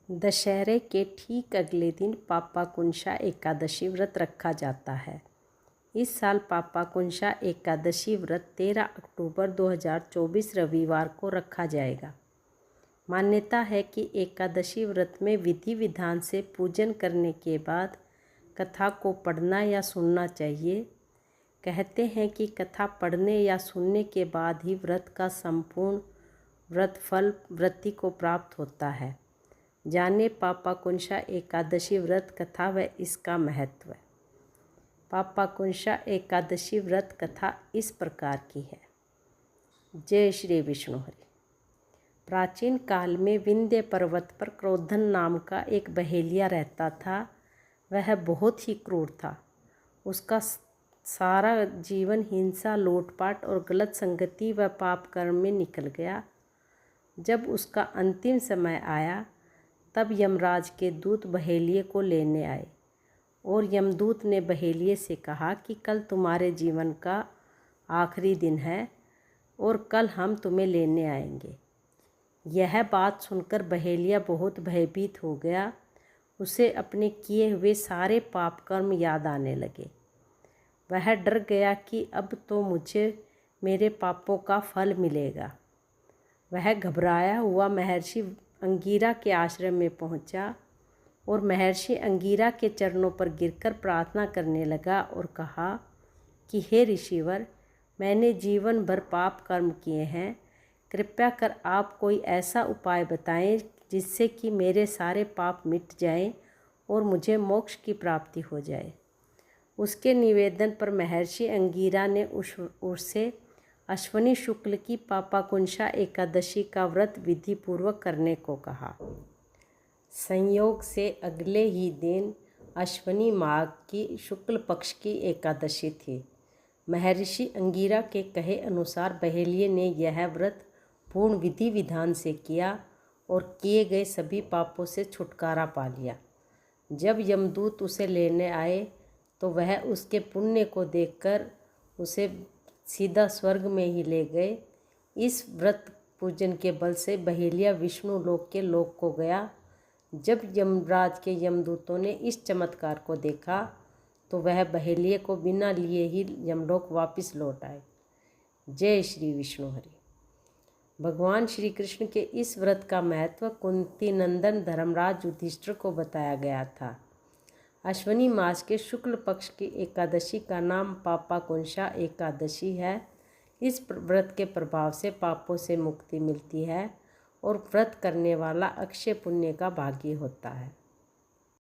दशहरे के ठीक अगले दिन पापाकुंशा एकादशी व्रत रखा जाता है। इस साल पापाकुंशा एकादशी व्रत 13 अक्टूबर 2024 रविवार को रखा जाएगा। मान्यता है कि एकादशी व्रत में विधि विधान से पूजन करने के बाद कथा को पढ़ना या सुनना चाहिए। कहते हैं कि कथा पढ़ने या सुनने के बाद ही व्रत का संपूर्ण व्रत फल व्रती को प्राप्त होता है। जाने पापाकुंशा एकादशी व्रत कथा व इसका महत्व। पापाकुंशा एकादशी व्रत कथा इस प्रकार की है। जय श्री विष्णु हरि। प्राचीन काल में विंध्य पर्वत पर क्रोधन नाम का एक बहेलिया रहता था। वह बहुत ही क्रूर था। उसका सारा जीवन हिंसा, लूटपाट और गलत संगति व पाप कर्म में निकल गया। जब उसका अंतिम समय आया तब यमराज के दूत बहेलिये को लेने आए और यमदूत ने बहेलिये से कहा कि कल तुम्हारे जीवन का आखिरी दिन है और कल हम तुम्हें लेने आएंगे। यह बात सुनकर बहेलिया बहुत भयभीत हो गया। उसे अपने किए हुए सारे पाप कर्म याद आने लगे। वह डर गया कि अब तो मुझे मेरे पापों का फल मिलेगा। वह घबराया हुआ महर्षि अंगीरा के आश्रम में पहुंचा और महर्षि अंगीरा के चरणों पर गिरकर प्रार्थना करने लगा और कहा कि हे ऋषिवर, मैंने जीवन भर पाप कर्म किए हैं। कृपया कर आप कोई ऐसा उपाय बताएं जिससे कि मेरे सारे पाप मिट जाएं और मुझे मोक्ष की प्राप्ति हो जाए। उसके निवेदन पर महर्षि अंगीरा ने उससे अश्विनी शुक्ल की पापाकुंशा एकादशी का व्रत विधि पूर्वक करने को कहा। संयोग से अगले ही दिन अश्विनी माघ की शुक्ल पक्ष की एकादशी थी। महर्षि अंगीरा के कहे अनुसार बहेलिये ने यह व्रत पूर्ण विधि विधान से किया और किए गए सभी पापों से छुटकारा पा लिया। जब यमदूत उसे लेने आए तो वह उसके पुण्य को देखकर उसे सीधा स्वर्ग में ही ले गए। इस व्रत पूजन के बल से बहेलिया विष्णु लोक के लोक को गया। जब यमराज के यमदूतों ने इस चमत्कार को देखा तो वह बहेलिये को बिना लिए ही यमलोक वापस लौट आए। जय श्री विष्णु हरि। भगवान श्री कृष्ण के इस व्रत का महत्व कुंती नंदन धर्मराज युधिष्ठिर को बताया गया था। अश्विनी मास के शुक्ल पक्ष की एकादशी का नाम पापाकुंशा एकादशी है। इस व्रत के प्रभाव से पापों से मुक्ति मिलती है और व्रत करने वाला अक्षय पुण्य का भागी होता है।